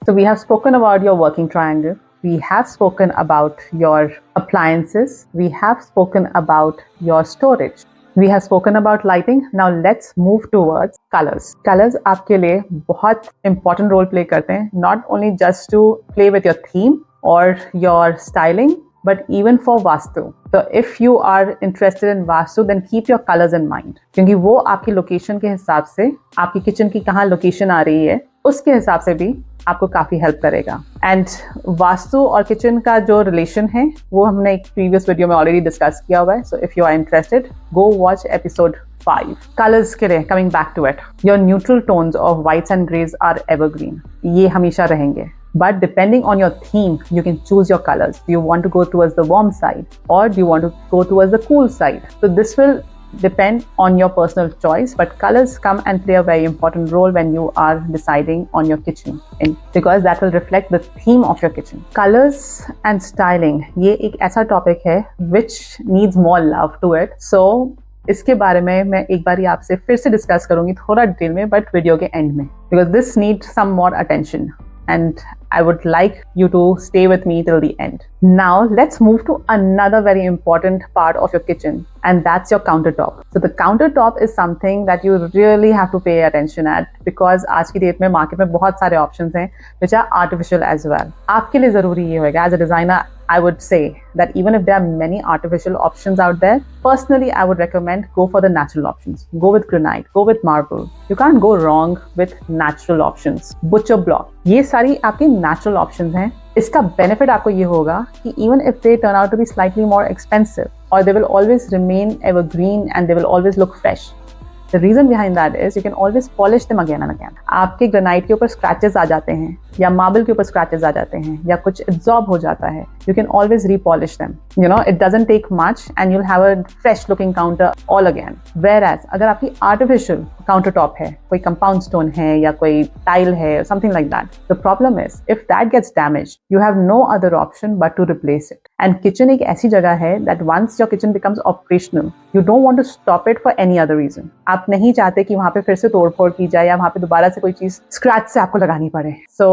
So we have spoken about your working triangle. We have spoken about your appliances. We have spoken about your storage. We have spoken about lighting. Now let's move towards colors. Colors आपके लिए बहुत important role play करते हैं. Not only just to play with your theme or your styling, but even for Vastu. So if you are interested in Vastu, then keep your colors in mind. क्योंकि वो आपकी location के हिसाब से, आपकी kitchen की कहाँ लोकेशन आ रही है, उसके हिसाब से भी आपको काफ़ी हेल्प करेगा. एंड वास्तु और किचन का जो रिलेशन है वो हमने एक प्रीवियस वीडियो में ऑलरेडी डिस्कस किया हुआ है. So if you are interested, go watch episode 5. Colours के लिए coming back to it, your neutral tones of whites and greys are evergreen. ये हमेशा रहेंगे. But depending on your theme, you can choose your colors. Do you want to go towards the warm side or do you want to go towards the cool side? So this will depend on your personal choice, but colors come and play a very important role when you are deciding on your kitchen, because that will reflect the theme of your kitchen. Colors and styling, ये एक ऐसा topic है which needs more love to it. So इसके बारे में मैं एक बार आपसे फिर से डिस्कस करूंगी थोड़ा डिटेल में, बट वीडियो के एंड में, because this needs some more attention. And I would like you to stay with me till the end. Now let's move to another very important part of your kitchen, and that's your countertop. So the countertop is something that you really have to pay attention at, because आज की date में market में बहुत सारे options हैं which are artificial as well. आपके लिए ज़रूरी ये होगा, as a designer I would say that even if there are many artificial options out there, personally I would recommend go for the natural options. Go with granite, go with marble. You can't go wrong with natural options. Butcher block, ये सारी आपकी natural options हैं. इसका benefit आपको ये होगा कि even if they turn out to be slightly more expensive, or they will always remain evergreen and they will always look fresh. The reason behind that is you can always polish them again and again. आपके granite के ऊपर scratches आ जाते हैं या marble के ऊपर scratches आ जाते हैं या कुछ एब्जॉर्ब हो जाता है. You can always repolish them. You know, it doesn't take much and you'll have a fresh looking counter all again. Whereas अगर आपकी artificial countertop है, कोई compound stone है या कोई tile है, something like that, the problem is if that gets damaged, you have no other option but to replace it. And kitchen एक ऐसी जगह है that once your kitchen becomes operational, you don't want to stop it for any other reason. आप नहीं चाहते कि वहाँ पे फिर से तोड़फोड़ की जाए या वहाँ पे दोबारा से कोई चीज़ स्क्रैच से आपको लगानी पड़े. So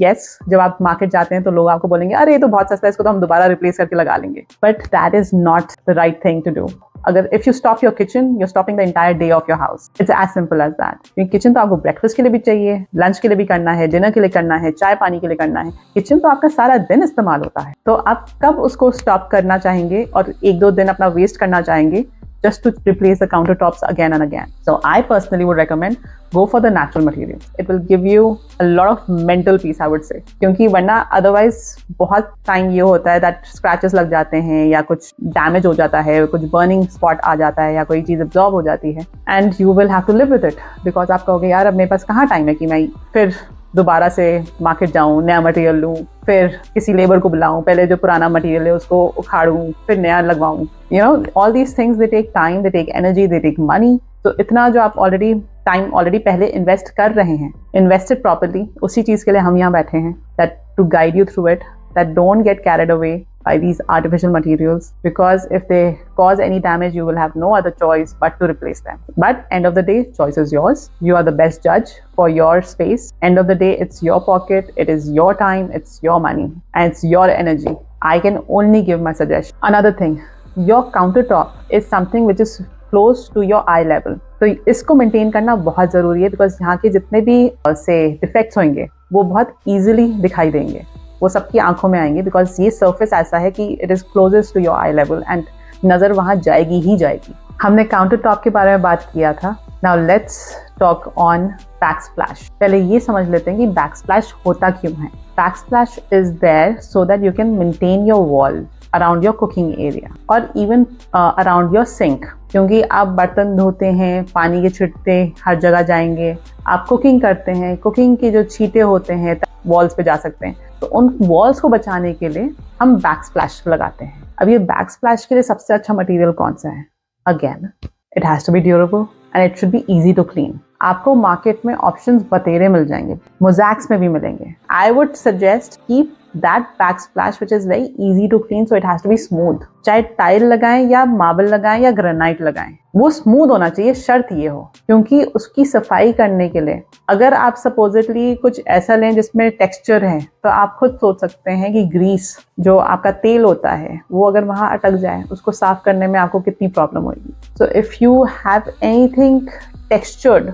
yes, जब आप मार्केट जाते हैं तो लोग आपको बोलेंगे अरे ये तो बहुत सस्ता है, इसको तो हम दोबारा रिप्लेस करके लगा लेंगे. But that is not the right thing to do. अगर if you stop your kitchen, you're stopping the entire day of your house. It's as simple as that. क्योंकि किचन तो आपको ब्रेकफास्ट के लिए भी चाहिए, लंच के लिए भी करना है, डिनर के लिए करना है, चाय पानी के लिए करना है. किचन तो आपका सारा दिन इस्तेमाल होता है. तो आप कब उसको स्टॉप करना चाहेंगे और एक दो दिन अपना वेस्ट करना चाहेंगे just to replace the countertops again and again? So I personally would recommend go for the natural materials. It will give you a lot of mental peace, I would say. क्योंकि वरना otherwise बहुत time ये होता है that scratches लग जाते हैं या कुछ damage हो जाता है, कुछ burning spot आ जाता है या कोई चीज़ absorb हो जाती है, and you will have to live with it because आप कहोगे यार अब मेरे पास कहाँ टाइम है कि मैं फिर दोबारा से मार्केट जाऊँ, नया मटेरियल लूँ, फिर किसी लेबर को बुलाऊँ, पहले जो पुराना मटेरियल है उसको उखाड़ूँ, फिर नया लगवाऊँ. You know, all these things, they take time, they take energy, they take money. तो इतना जो आप ऑलरेडी पहले इन्वेस्ट कर रहे हैं, इन्वेस्टेड प्रॉपर्ली, उसी चीज़ के लिए हम यहाँ बैठे हैं, that to guide you through it, that don't get carried away by these artificial materials, because if they cause any damage, you will have no other choice but to replace them. But end of the day, choice is yours. You are the best judge for your space. End of the day, it's your pocket, it is your time, it's your money, and it's your energy. I can only give my suggestion. Another thing, your countertop is something which is close to your eye level. तो इसको maintain करना बहुत ज़रूरी है, because यहाँ के जितने भी से डिफेक्ट्स होंगे वो बहुत ईजिली दिखाई देंगे, वो सबकी आंखों में आएंगे, बिकॉज ये सरफेस ऐसा है कि it is closest to your eye level and नज़र वहाँ जाएगी ही जाएगी. हमने काउंटर टॉप के बारे में बात किया था. Now let's talk on backsplash. पहले ये समझ लेते हैं कि बैकस्प्लैश होता क्यों है. Backsplash is there so that you can maintain your wall around your cooking area और इवन अराउंड योर सिंक. क्योंकि आप बर्तन धोते हैं, पानी के छींटे हर जगह जाएंगे, आप कुकिंग करते हैं, कुकिंग के जो छींटे होते हैं वॉल्स पे जा सकते हैं, तो उन वॉल्स को बचाने के लिए हम बैकस्प्लैश लगाते हैं. अब ये बैकस्प्लैश के लिए सबसे अच्छा मटेरियल कौन सा है? Again it has to be durable and it should be easy to clean. आपको मार्केट में ऑप्शंस बतेरे मिल जाएंगे, मोज़ैक्स में भी मिलेंगे. I would suggest keep that backsplash which is very easy to clean, so it has to be smooth. चाहे tile लगाएं या मार्बल लगाएं या ग्रेनाइट लगाएं, वो स्मूथ होना चाहिए, शर्त ये हो, क्योंकि उसकी सफाई करने के लिए अगर आप सपोजिटली कुछ ऐसा लें जिसमें टेक्सचर है, तो आप खुद सोच सकते हैं कि ग्रीस जो आपका तेल होता है वो अगर वहां अटक जाए, उसको साफ करने में आपको कितनी प्रॉब्लम होगी. So if you have anything textured,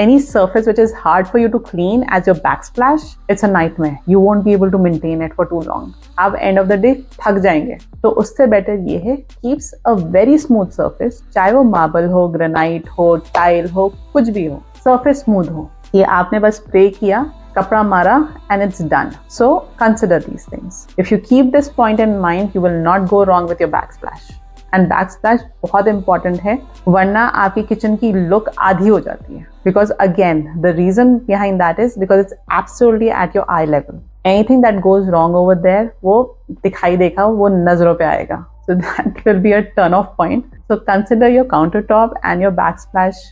any surface which is hard for you to clean as your backsplash, it's a nightmare. You won't be able to maintain it for too long. आप end of the day थक जाएंगे. तो उससे better ये है, keeps a very smooth surface, चाहे वो marble हो, ग्रेनाइट हो, टाइल हो, कुछ भी हो, surface smooth हो. ये आपने बस स्प्रे किया, कपड़ा मारा and it's done. So consider these things. If you keep this point in mind, you will not go wrong with your backsplash. And backsplash बहुत इंपॉर्टेंट है, वरना आपकी किचन की लुक आधी हो जाती है. Because again the reason behind that is because it's absolutely at your eye level. Anything that goes wrong over there, वो दिखाई देगा, वो नजरों पे आएगा. So that will be a turn off point. So consider your countertop and your backsplash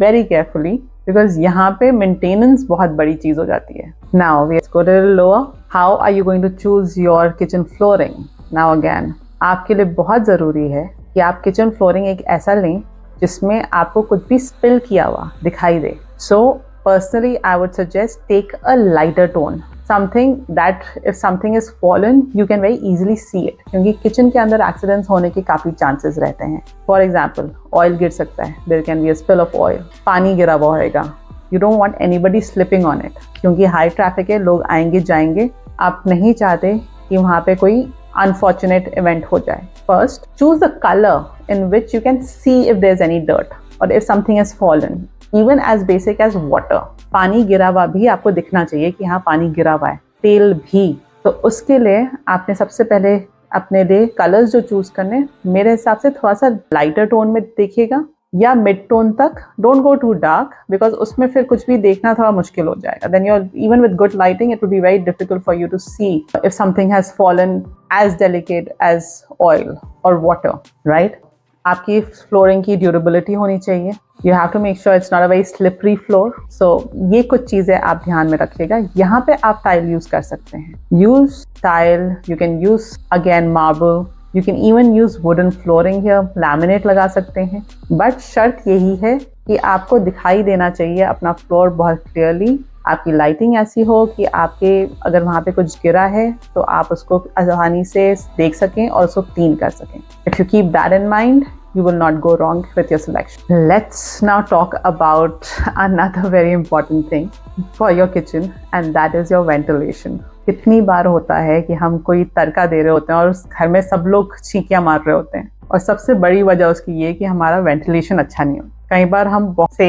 very carefully, because यहाँ पे maintenance बहुत बड़ी चीज हो जाती है. Now let's go a little lower. How are you going to choose your kitchen flooring? Now again, आपके लिए बहुत ज़रूरी है कि आप किचन फ्लोरिंग एक ऐसा लें जिसमें आपको कुछ भी स्पिल किया हुआ दिखाई दे. So personally I would suggest take a lighter tone, something that if something is fallen you can very easily see it, क्योंकि किचन के अंदर एक्सीडेंट्स होने के काफ़ी चांसेस रहते हैं. फॉर एग्जाम्पल, ऑयल गिर सकता है, there can be a spill of oil, पानी गिरा हुआ होएगा. You don't want anybody slipping on it, क्योंकि हाई ट्रैफिक है, लोग आएंगे जाएंगे, आप नहीं चाहते कि वहाँ पे कोई unfortunate event हो जाए. First, choose the color in which you can see if there's any dirt or if something has fallen. Even as basic as water, पानी गिरा हुआ भी आपको दिखना चाहिए कि हाँ पानी गिरा हुआ है, तेल भी. तो उसके लिए आपने सबसे पहले अपने लिए कलर्स जो चूज करने, मेरे हिसाब से थोड़ा सा लाइटर टोन में देखिएगा या मिड टोन तक. Don't go too dark, because उसमें फिर कुछ भी देखना थोड़ा मुश्किल हो जाएगा. Then your even with good lighting it will be very difficult for you to see if something has fallen as delicate as oil और वाटर, राइट. आपकी फ्लोरिंग की ड्यूरेबिलिटी होनी चाहिए. You have to make sure it's not a very slippery floor. So ये कुछ चीज़ें आप ध्यान में रखिएगा. यहाँ पे आप टाइल यूज कर सकते हैं. Use tile, you can use again marble, You can even use wooden flooring here, laminate लगा सकते हैं. बट शर्त यही है कि आपको दिखाई देना चाहिए अपना फ्लोर बहुत क्लियरली. आपकी लाइटिंग ऐसी हो कि आपके अगर वहाँ पे कुछ गिरा है तो आप उसको आसानी से देख सकें और उसको क्लीन कर सकें. If you keep that in mind, you will not go wrong with your selection. Let's now talk about another very important thing for your kitchen, and that is your ventilation. कितनी बार होता है कि हम कोई तड़का दे रहे होते हैं और उस घर में सब लोग छींकियां मार रहे होते हैं, और सबसे बड़ी वजह उसकी ये कि हमारा वेंटिलेशन अच्छा नहीं हो. कई बार हम बहुत से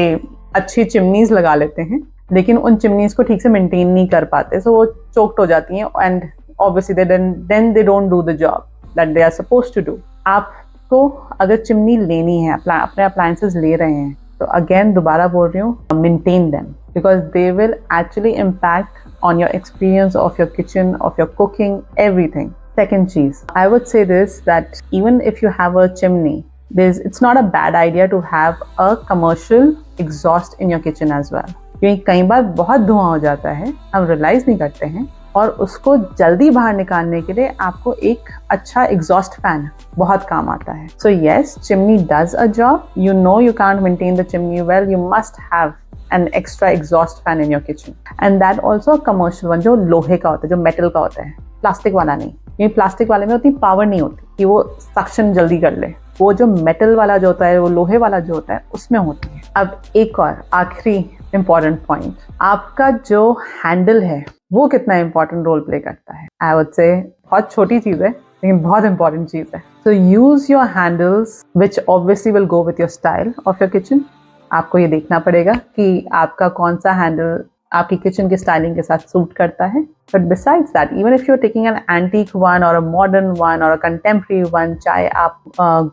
अच्छी चिमनीज लगा लेते हैं, लेकिन उन चिमनीज को ठीक से मेंटेन नहीं कर पाते, सो वो चोक्ड हो जाती हैं and obviously then they don't do the job that they are supposed to do. आपको अगर चिमनी लेनी है, अपने अप्लायंसेस ले रहे हैं, तो अगेन दोबारा बोल रही हूँ, maintain them, because they will actually impact on your experience of your kitchen, of your cooking, everything. Second cheese, I would say this, that even if you have a chimney, it's not a bad idea to have a commercial exhaust in your kitchen as well. क्योंकि कई बार बहुत धुआं हो जाता है, हम realise नहीं करते हैं, और उसको जल्दी बाहर निकालने के लिए आपको एक अच्छा एग्जॉस्ट फैन बहुत काम आता है. So yes, chimney does a job. You know you can't maintain the chimney well. You must have an extra exhaust fan in your kitchen, and that also a commercial one, जो लोहे का होता है, जो मेटल का होता है, plastic वाला नहीं. ये प्लास्टिक वाले में उतनी पावर नहीं होती कि वो सक्शन जल्दी कर ले. वो जो मेटल वाला जो होता है, वो लोहे वाला जो होता है, उसमें होती है. अब एक और आखिरी इम्पॉर्टेंट पॉइंट, आपका जो हैंडल है वो कितना इंपॉर्टेंट रोल प्ले करता है. आई वुड से बहुत छोटी चीज है लेकिन बहुत इंपॉर्टेंट चीज है. So use your handles which obviously will go with your style of your kitchen. आपको ये देखना पड़ेगा कि आपका कौन सा हैंडल आपकी किचन की स्टाइलिंग के साथ सूट करता है. But besides that, even if you are taking an antique one or a modern one or a contemporary one, चाहे आप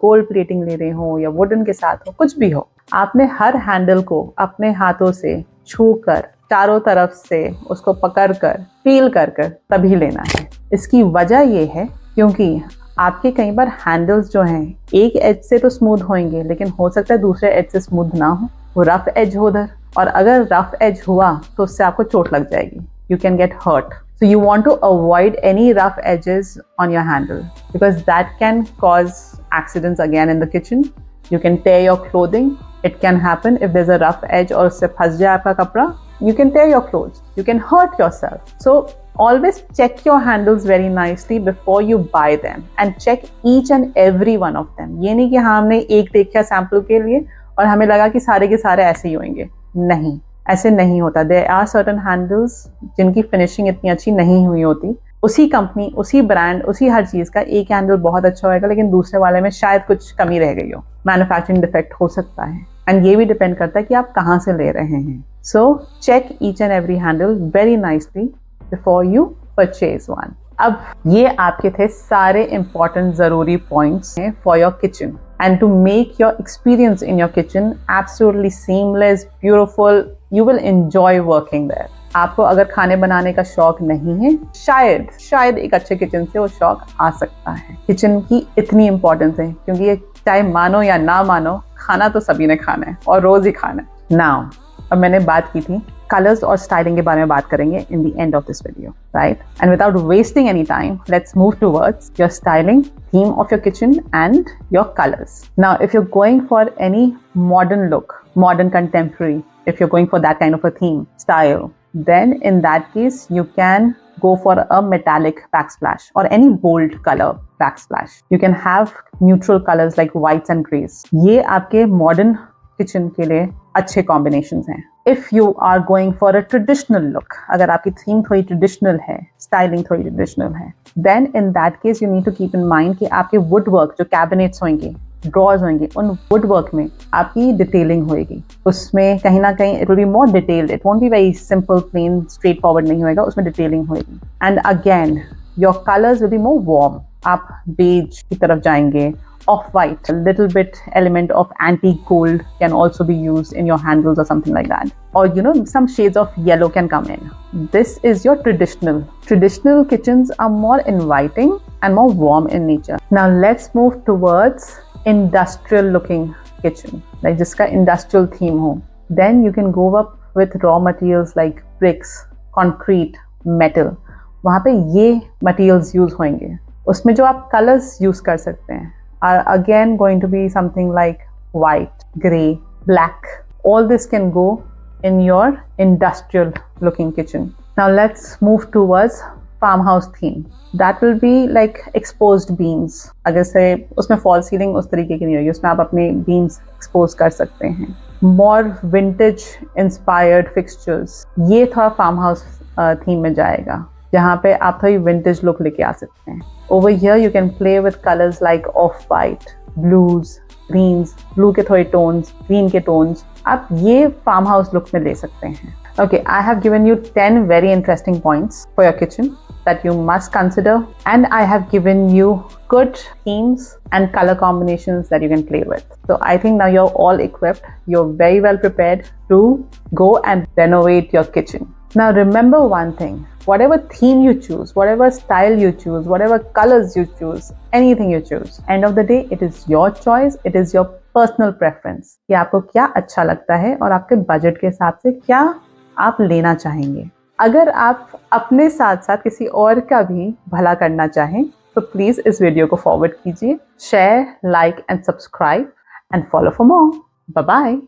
गोल्ड प्लेटिंग ले रहे हो या वुडन के साथ हो, कुछ भी हो, आपने हर हैंडल को अपने हाथों से छू कर, चारों तरफ से उसको पकड़ कर, फील कर कर तभी लेना है. इसकी वजह ये है क्योंकि आपके कई बार हैंडल्स जो हैं एक एज से तो स्मूथ होंगे, लेकिन हो सकता है दूसरे एज से स्मूथ ना हो, वो रफ एज हो उधर, और अगर रफ एज हुआ तो उससे आपको चोट लग जाएगी. You can get hurt. So you want to avoid any rough edges on your handle because that can cause accidents again in the kitchen. You can tear your clothing. It can happen if there's a rough edge और उससे फंस जाए आपका कपड़ा. You can tear your clothes. You can hurt yourself. So always check your handles very nicely before you buy them and check each and every one of them. ये नहीं कि हाँ हमने एक देखा सैम्पल के लिए और हमें लगा कि सारे के सारे ऐसे ही होंगे. नहीं, ऐसे नहीं होता. There are certain handles जिनकी फिनिशिंग इतनी अच्छी नहीं हुई होती. उसी कंपनी, उसी ब्रांड, उसी हर चीज़ का एक हैंडल बहुत अच्छा होगा लेकिन दूसरे वाले में शायद कुछ कमी रह गई हो. मैन्युफैक्चरिंग डिफेक्ट हो सकता है एंड ये भी डिपेंड करता है कि आप कहाँ से ले रहे हैं. So check each and every handle very nicely before you purchase one. अब ये आपके थे सारे इंपॉर्टेंट ज़रूरी पॉइंट्स हैं for your kitchen and to make your experience in your kitchen absolutely seamless, beautiful. You will enjoy working there. आपको अगर खाने बनाने का शौक नहीं है, शायद एक अच्छे किचन से वो शौक आ सकता है. किचन की इतनी इंपॉर्टेंस है क्योंकि ये चाहे मानो या ना मानो खाना तो सभी ने खाना है और रोज ही खाना है. नाउ अब मैंने बात की थी कलर्स और स्टाइलिंग के बारे में बात करेंगे in the end of this video, right? And without wasting any time let's move towards your styling, theme of your kitchen and your colors. Now if you're going for any modern look, modern contemporary, if you're going for that kind of a theme style, then in that case you can go for a metallic backsplash or any bold color backsplash. You can have neutral colors like whites and grays. ये आपके modern kitchen के लिए अच्छे combinations हैं. If you are going for a traditional look, अगर आपकी theme थोड़ी traditional है, styling थोड़ी traditional है, then in that case you need to keep in mind कि आपके woodwork जो cabinets होंगे, drawers होंगे, उन woodwork में आपकी detailing होएगी. उसमें कहीं ना कहीं it will be more detailed. It won't be very simple, plain, straightforward नहीं होएगा. उसमें detailing होएगी. And again, your colors will be more warm. आप beige की तरफ जाएंगे. Off-white, a little bit element of antique gold can also be used in your handles or something like that. Or some shades of yellow can come in. This is your traditional. Traditional kitchens are more inviting and more warm in nature. Now let's move towards industrial looking kitchen, like jiska industrial theme ho. Then you can go up with raw materials like bricks, concrete, metal. वहाँ पे ये materials use होंगे. उसमें जो आप colors use कर सकते हैं are again going to be something like white, grey, black. All this can go in your industrial looking kitchen. Now let's move towards farmhouse theme. That will be like exposed beams. अगर से उसमें fall ceiling उस तरीके की नहीं होगी, उसमें आप अपने beams expose कर सकते हैं. More vintage inspired fixtures. ये थोड़ा farmhouse theme में जाएगा जहाँ पे आप थोड़ी vintage look लेके आ सकते हैं. Over here you can play with colors like off-white, blues, greens, blue के थोड़े tones, green के tones. आप ये farmhouse look में ले सकते हैं. Okay, I have given you 10 very interesting points for your kitchen that you must consider, and I have given you good themes and color combinations that you can play with. So I think now you're all equipped. You're very well prepared to go and renovate your kitchen. Now remember one thing, whatever theme you choose, whatever style you choose, whatever colors you choose, anything you choose, end of the day, it is your choice, it is your personal preference कि आपको क्या अच्छा लगता है और आपके budget के हिसाब से क्या आप लेना चाहेंगे. अगर आप अपने साथ साथ किसी और का भी भला करना चाहें तो प्लीज़ इस वीडियो को फॉरवर्ड कीजिए, share, like and subscribe and follow for more. Bye bye.